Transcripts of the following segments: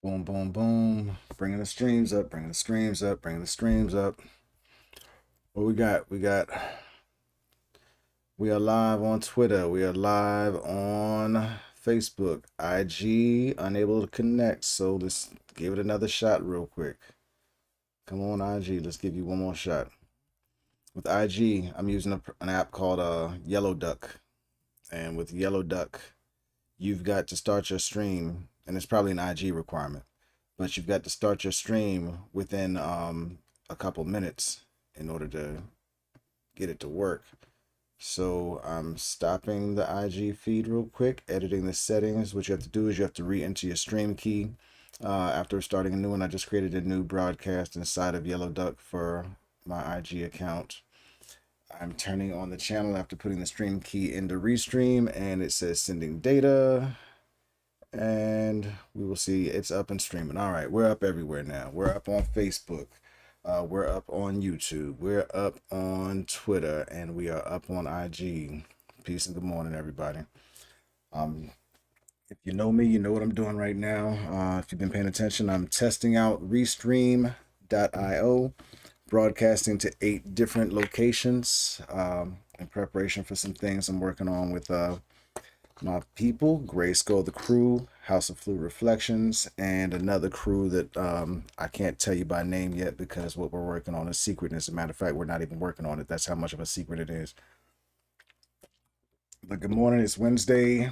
Boom, boom, boom. Bringing the streams up, bringing the streams up, bringing the streams up. What we got? We are live on Twitter. We are live on Facebook. IG, unable to connect. So let's give it another shot real quick. Come on, IG. Let's give you one more shot. With IG, I'm using an app called Yellow Duck. And with Yellow Duck, you've got to start your stream, and it's probably an IG requirement, but you've got to start your stream within a couple minutes in order to get it to work. So I'm stopping the IG feed real quick, editing the settings. What you have to do is you have to re-enter your stream key. After starting a new one, I just created a new broadcast inside of Yellow Duck for my IG account. I'm turning on the channel after putting the stream key into Restream, and it says sending data. And we will see it's up and streaming. All right, we're up everywhere now. We're up on Facebook. We're up on YouTube. We're up on Twitter, and we are up on IG. Peace and good morning, everybody. If you know me, you know what I'm doing right now. If you've been paying attention, I'm testing out Restream.io, broadcasting to 8 different locations in preparation for some things I'm working on with my people, GRYSKLL the crew, House of Fluid Reflections, and another crew that I can't tell you by name yet because what we're working on is secret. As a matter of fact, we're not even working on it. That's how much of a secret it is. But good morning. It's Wednesday,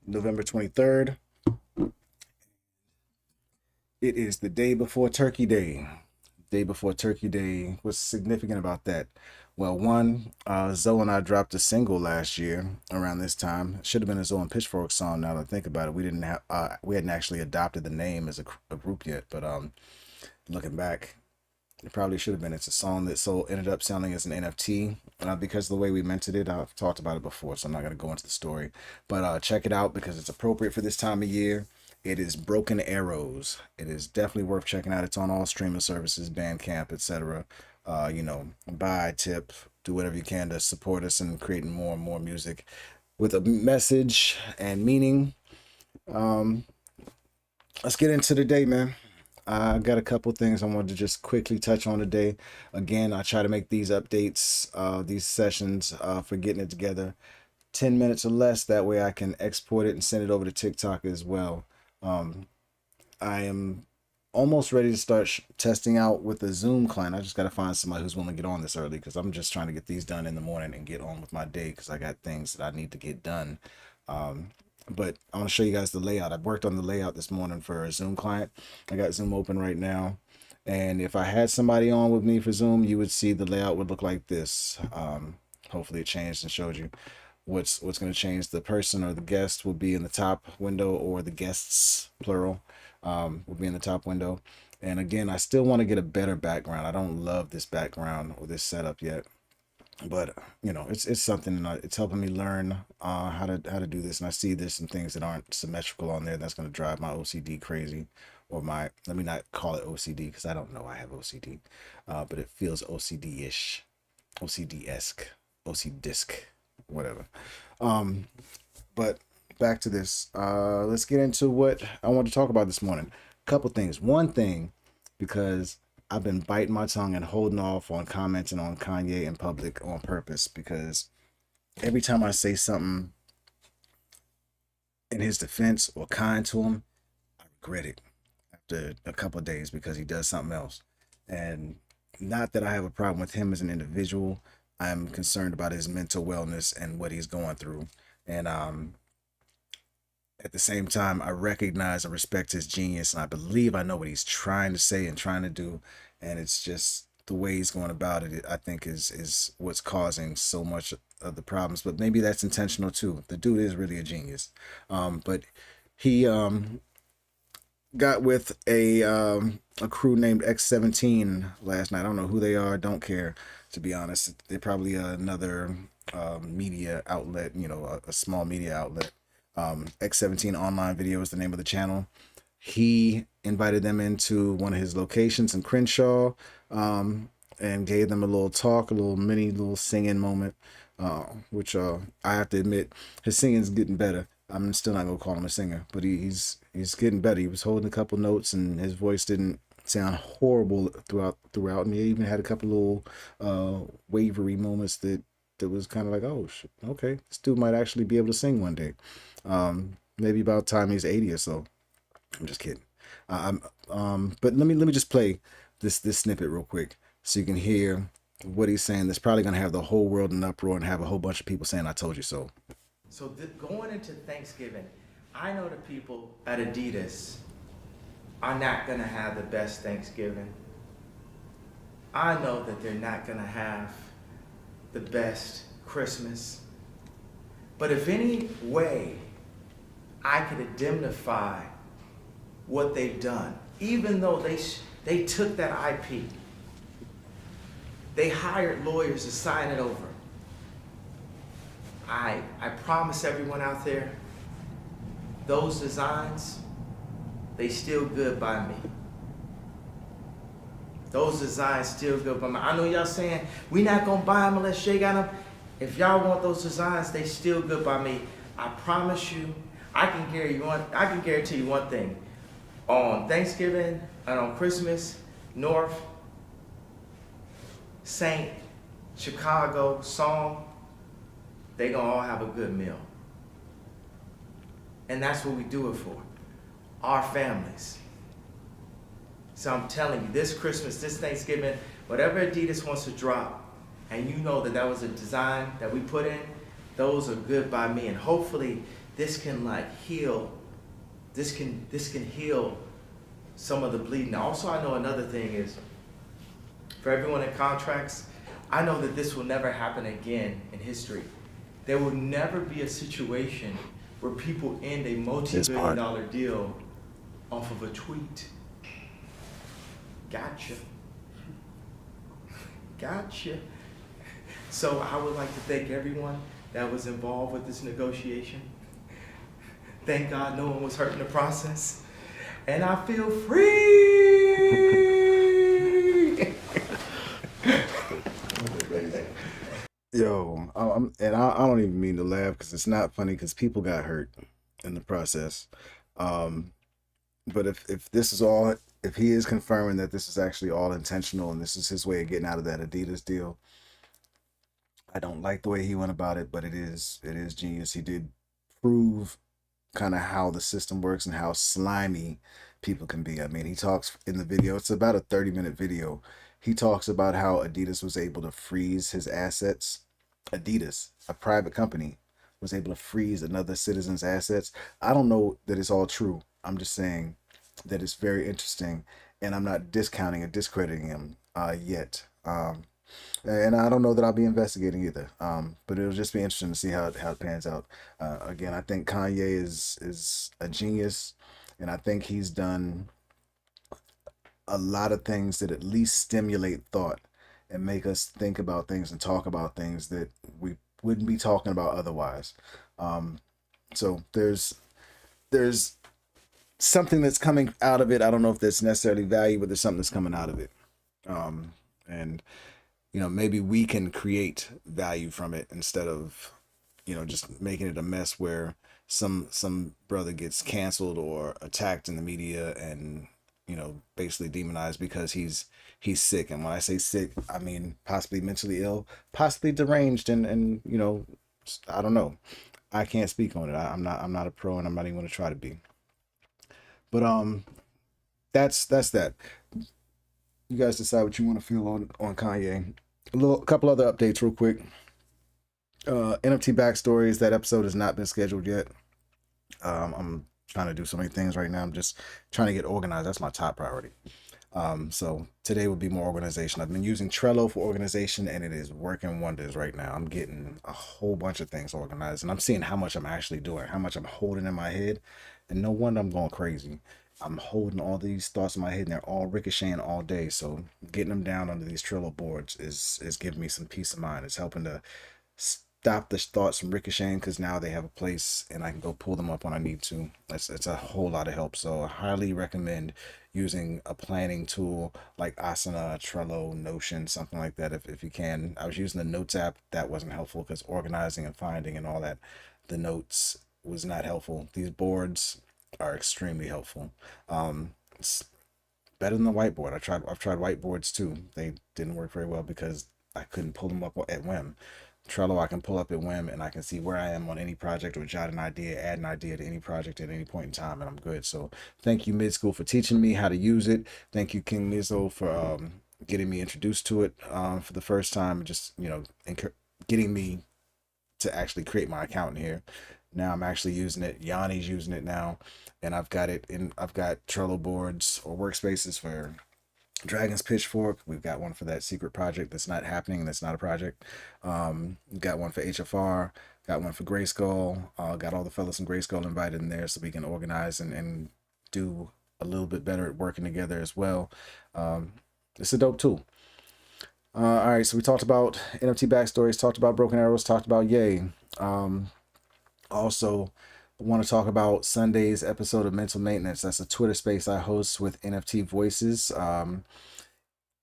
November 23rd. It is the day before Turkey Day. Day before Turkey Day. What's significant about that? Well, one, Zoe and I dropped a single last year around this time. It should have been a Zoe and Pitchfork song. Now that I think about it, we hadn't actually adopted the name as a group yet. But looking back, it probably should have been. It's a song that ended up sounding as an NFT because of the way we minted it. I've talked about it before, so I'm not going to go into the story. But check it out because it's appropriate for this time of year. It is Broken Arrows. It is definitely worth checking out. It's on all streaming services, Bandcamp, etc. Buy, tip, do whatever you can to support us in creating more and more music with a message and meaning. Let's get into the day, man. I got a couple things I wanted to just quickly touch on today. Again, I try to make these updates, these sessions for Getting It Together 10 minutes or less. That way I can export it and send it over to TikTok as well. I am almost ready to start testing out with the Zoom client. I just got to find somebody who's willing to get on this early because I'm just trying to get these done in the morning and get on with my day because I got things that I need to get done. But I want to show you guys the layout. I've worked on the layout this morning for a Zoom client. I got Zoom open right now. And if I had somebody on with me for Zoom, you would see the layout would look like this. Hopefully it changed and showed you what's going to change. The person or the guest will be in the top window, or the guests, plural, will be in the top window. And again, I still want to get a better background. I don't love this background or this setup yet. But it's something. It's helping me learn how to do this, and I see there's some things that aren't symmetrical on there. That's going to drive my OCD crazy, or let me not call it OCD because I don't know I have OCD, but it feels OCD-ish, OCD-esque, OCD-disc, whatever. But back to this. Let's get into what I want to talk about this morning. A couple things. One thing, because I've been biting my tongue and holding off on commenting on Kanye in public on purpose, because every time I say something in his defense or kind to him, I regret it after a couple of days because he does something else. And not that I have a problem with him as an individual. I'm concerned about his mental wellness and what he's going through. And at the same time, I recognize and respect his genius, and I believe I know what he's trying to say and trying to do. And it's just the way he's going about it, I think, is what's causing so much of the problems. But maybe that's intentional too. The dude is really a genius. But he got with a crew named X17 last night. I don't know who they are. Don't care, to be honest. They're probably another media outlet, a small media outlet. X17 Online Video is the name of the channel. He invited them into one of his locations in Crenshaw, and gave them a little talk, a little singing moment, which I have to admit, his singing's getting better. I'm still not gonna call him a singer, but he's getting better. He was holding a couple notes, and his voice didn't sound horrible throughout. And he even had a couple little wavery moments that was kind of like, oh, shit, okay, this dude might actually be able to sing one day. Maybe about time he's 80 or so. I'm just kidding. But let me just play this snippet real quick so you can hear what he's saying. That's probably gonna have the whole world in uproar and have a whole bunch of people saying, "I told you so." So going into Thanksgiving, I know the people at Adidas are not gonna have the best Thanksgiving. I know that they're not gonna have the best Christmas. But if any way I could indemnify what they've done, even though they took that IP, they hired lawyers to sign it over. I promise everyone out there, those designs, they still good by me. Those designs still good by me. I know y'all saying, we not gonna buy them unless Shay got them. If y'all want those designs, they still good by me. I promise you, I can guarantee you one thing. On Thanksgiving and on Christmas, North, Saint, Chicago, Song, they gonna all have a good meal. And that's what we do it for, our families. So I'm telling you, this Christmas, this Thanksgiving, whatever Adidas wants to drop, and you know that was a design that we put in, those are good by me. And hopefully this can heal, this can heal some of the bleeding. Also, I know another thing is, for everyone in contracts, I know that this will never happen again in history. There will never be a situation where people end a multi-billion-dollar deal off of a tweet. Gotcha. Gotcha. So I would like to thank everyone that was involved with this negotiation. Thank God no one was hurt in the process. And I feel free. Yo, I don't even mean to laugh because it's not funny because people got hurt in the process. But if this is all, if he is confirming that this is actually all intentional and this is his way of getting out of that Adidas deal, I don't like the way he went about it, but it is genius. He did prove kind of how the system works and how slimy people can be. I mean, he talks in the video, it's about a 30-minute video. He talks about how Adidas was able to freeze his assets. Adidas, a private company, was able to freeze another citizen's assets. I don't know that it's all true. I'm just saying that it's very interesting, and I'm not discounting or discrediting him yet. And I don't know that I'll be investigating either. But it'll just be interesting to see how it pans out. Again, I think Kanye is a genius, and I think he's done a lot of things that at least stimulate thought and make us think about things and talk about things that we wouldn't be talking about otherwise. So there's something that's coming out of it. I don't know if that's necessarily value, but there's something that's coming out of it. And maybe we can create value from it instead of, just making it a mess where some brother gets canceled or attacked in the media and, basically demonized because he's sick. And when I say sick, I mean possibly mentally ill, possibly deranged, and I don't know. I can't speak on it. I'm not a pro, and I'm not even going to try to be. But that's that. You guys decide what you want to feel on Kanye. A couple other updates real quick. NFT backstories. That episode has not been scheduled yet. I'm trying to do so many things right now. I'm just trying to get organized. That's my top priority. So today would be more organization. I've been using Trello for organization, and it is working wonders right now. I'm getting a whole bunch of things organized, and I'm seeing how much I'm actually doing, how much I'm holding in my head, and no wonder I'm going crazy. I'm holding all these thoughts in my head, and they're all ricocheting all day. So getting them down under these Trello boards is giving me some peace of mind. It's helping to stop the thoughts from ricocheting because now they have a place and I can go pull them up when I need to. It's a whole lot of help. So I highly recommend using a planning tool like Asana, Trello, Notion, something like that if you can. I was using the Notes app. That wasn't helpful because organizing and finding and all that, the notes was not helpful. These boards are extremely helpful. It's better than the whiteboard. I've tried whiteboards too. They didn't work very well because I couldn't pull them up at whim. Trello I can pull up at whim and I can see where I am on any project or jot an idea, add an idea to any project at any point in time, and I'm good. So thank you, Mid School, for teaching me how to use it. Thank you, King Mizzo, for getting me introduced to it for the first time. Just getting me to actually create my account in here. Now I'm actually using it. Yanni's using it now, and I've got it in. I've got Trello boards or workspaces for Dragon's Pitchfork. We've got one for that secret project that's not happening. That's not a project. Got one for HFR. Got one for GRYSKLL. Got all the fellas from GRYSKLL invited in there so we can organize and do a little bit better at working together as well. It's a dope tool. All right, so we talked about NFT backstories, talked about Broken Arrows, talked about Yay. Also, I want to talk about Sunday's episode of Mental Maintenance. That's a Twitter space I host with NFT Voices.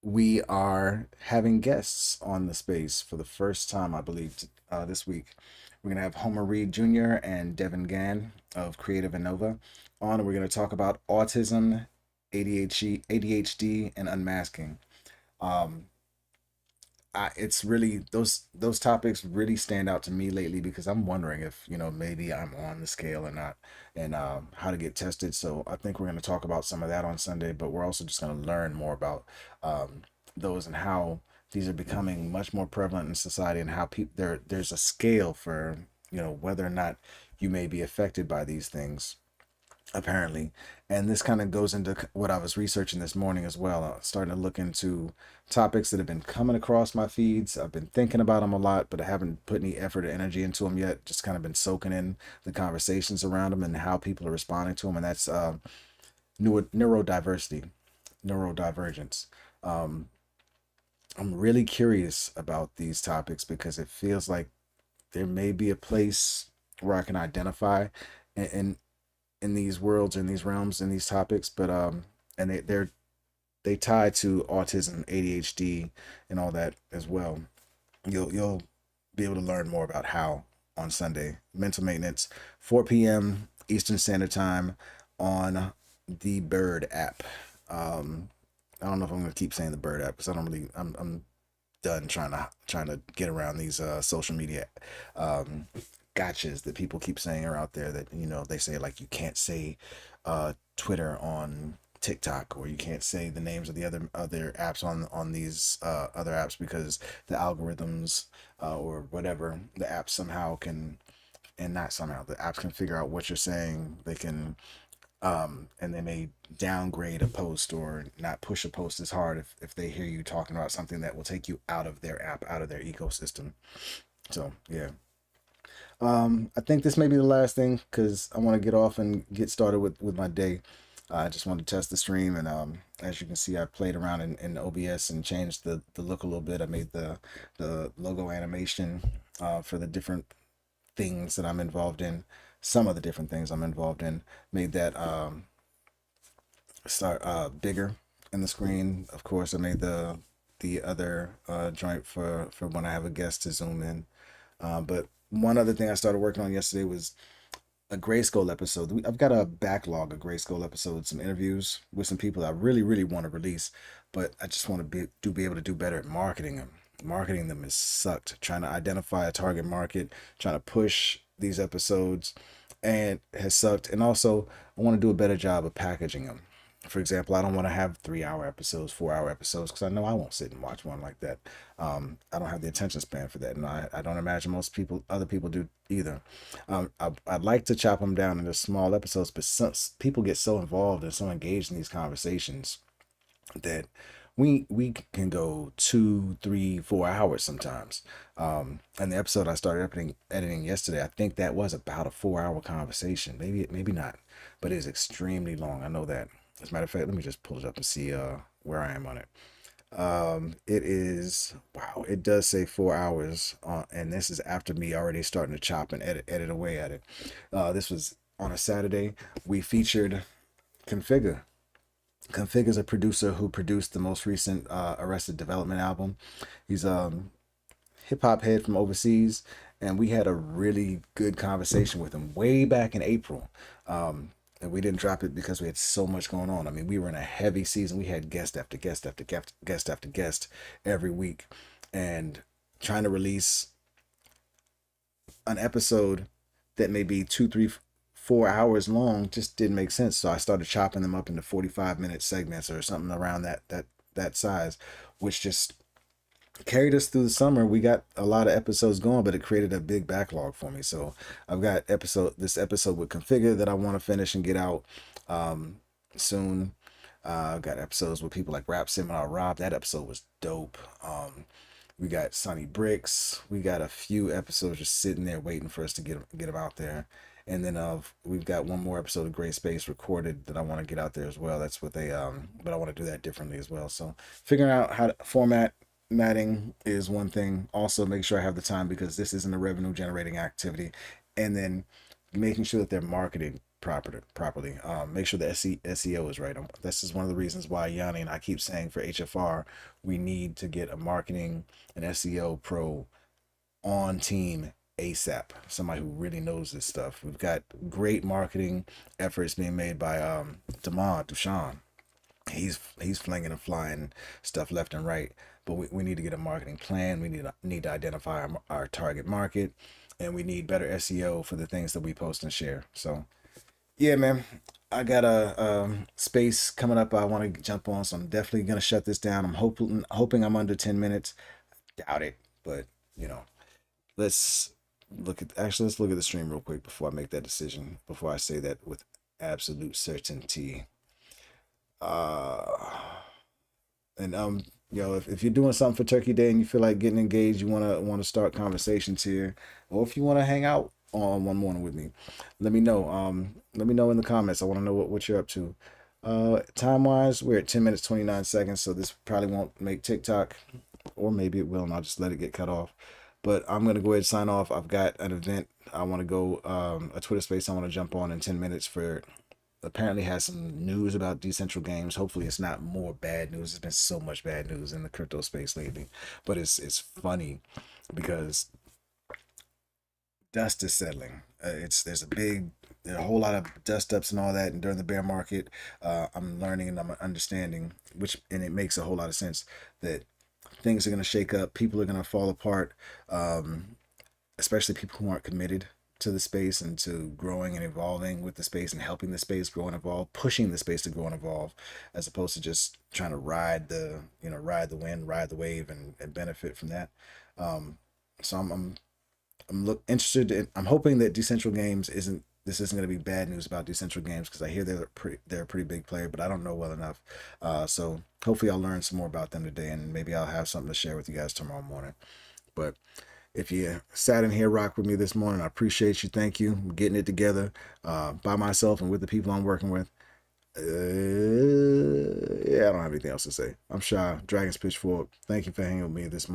We are having guests on the space for the first time, I believe, this week. We're going to have Homer Reed Jr. and Devin Gann of Creative Innova on. We're going to talk about autism, ADHD, and unmasking. Um, it's really those topics really stand out to me lately because I'm wondering if maybe I'm on the scale or not, and how to get tested. So I think we're going to talk about some of that on Sunday, but we're also just going to learn more about those and how these are becoming much more prevalent in society, and how there's a scale for whether or not you may be affected by these things apparently. And this kind of goes into what I was researching this morning as well. Starting to look into topics that have been coming across my feeds. I've been thinking about them a lot, but I haven't put any effort or energy into them yet. Just kind of been soaking in the conversations around them and how people are responding to them. And that's neurodiversity, neurodivergence. Um, I'm really curious about these topics because it feels like there may be a place where I can identify and in these worlds, in these realms, in these topics, but and they tie to autism, ADHD, and all that as well. You'll be able to learn more about how on Sunday. Mental Maintenance, 4 p.m. Eastern Standard Time on the Bird app. I don't know if I'm gonna keep saying the Bird app because I don't really. I'm done trying to get around these social media um, gotchas that people keep saying are out there that they say like you can't say Twitter on TikTok, or you can't say the names of the other apps on these other apps because the algorithms or whatever the app somehow can, and not somehow the apps can figure out what you're saying. They can and they may downgrade a post or not push a post as hard if they hear you talking about something that will take you out of their app, out of their ecosystem. So yeah. I think this may be the last thing because I want to get off and get started with my day. I just wanted to test the stream, and as you can see, I played around in OBS and changed the look a little bit. I made the logo animation for the different things that I'm involved in. Some of the different things I'm involved in. Made that start bigger in the screen. Of course, I made the other joint for when I have a guest to zoom in. But one other thing I started working on yesterday was a GRYSKLL episode. I've got a backlog of GRYSKLL episodes, some interviews with some people I really, really want to release, but I just want to be able to do better at marketing them. Marketing them has sucked. Trying to identify a target market, trying to push these episodes, and has sucked. And also, I want to do a better job of packaging them. For example, I don't want to have 3 hour episodes, 4 hour episodes, because I know I won't sit and watch one like that. I don't have the attention span for that, and I don't imagine other people do either. I'd like to chop them down into small episodes, but some people get so involved and so engaged in these conversations that we can go 2, 3, 4 hours sometimes. And the episode I started editing yesterday, I think that was about a 4 hour conversation. Maybe not, but it is extremely long. I know that. As a matter of fact, let me just pull it up and see where I am on it. It is, wow, it does say 4 hours, and this is after me already starting to chop and edit away at it. This was on a Saturday. We featured Configure. Config is a producer who produced the most recent Arrested Development album. He's hip hop head from overseas, and we had a really good conversation with him way back in April. And we didn't drop it because we had so much going on. I mean, we were in a heavy season. We had guest after guest after guest after guest every week, and trying to release an episode that may be 2, 3, 4 hours long just didn't make sense. So I started chopping them up into 45-minute segments or something around that size, which just carried us through the summer. We got a lot of episodes going, but it created a big backlog for me. So I've got this episode with Configure that I want to finish and get out soon. I've got episodes with people like Rap Seminar Rob. That episode was dope. We got Sonny Bricks. We got a few episodes just sitting there waiting for us to get them out there. And then we've got one more episode of Gray Space recorded that I want to get out there as well. That's what but I want to do that differently as well. So figuring out how to formatting is one thing. Also make sure I have the time because this isn't a revenue generating activity. And then making sure that they're marketed properly. Make sure the SEO is right. This is one of the reasons why Yanni and I keep saying for HFR, we need to get a marketing and SEO pro on team ASAP. Somebody who really knows this stuff. We've got great marketing efforts being made by Dushan. He's flinging and flying stuff left and right. But we need to get a marketing plan. We need to identify our target market, and we need better SEO for the things that we post and share. So yeah, man, I got a space coming up I want to jump on, so I'm definitely gonna shut this down. I'm hoping I'm under 10 minutes. Doubt it, but you know, let's let's look at the stream real quick before I make that decision. Before I say that with absolute certainty. Uh, and if you're doing something for Turkey Day and you feel like getting engaged, you wanna start conversations here, or if you want to hang out on one morning with me, let me know. Let me know in the comments. I want to know what you're up to. Time wise, we're at 10 minutes 29 seconds, so this probably won't make TikTok, or maybe it will, and I'll just let it get cut off. But I'm gonna go ahead and sign off. I've got an event I want to go, a Twitter space I want to jump on in 10 minutes for. Apparently has some news about decentral games. Hopefully it's not more bad news. There's been so much bad news in the crypto space lately, but it's funny because dust is settling. There's a whole lot of dust ups and all that, and during the bear market, I'm learning and I'm understanding, and it makes a whole lot of sense that things are going to shake up, people are going to fall apart, especially people who aren't committed to the space and to growing and evolving with the space and helping the space grow and evolve, pushing the space to grow and evolve, as opposed to just trying to ride the wind, ride the wave, and benefit from that. So interested in. I'm hoping that Decentral Games isn't going to be bad news about Decentral Games, because I hear they're a pretty big player, but I don't know well enough. So hopefully I'll learn some more about them today, and maybe I'll have something to share with you guys tomorrow morning. But if you sat in here, rock with me this morning, I appreciate you. Thank you. I'm getting it together by myself and with the people I'm working with. Yeah, I don't have anything else to say. I'm Shy, Dragon's Pitchfork. Thank you for hanging with me this morning.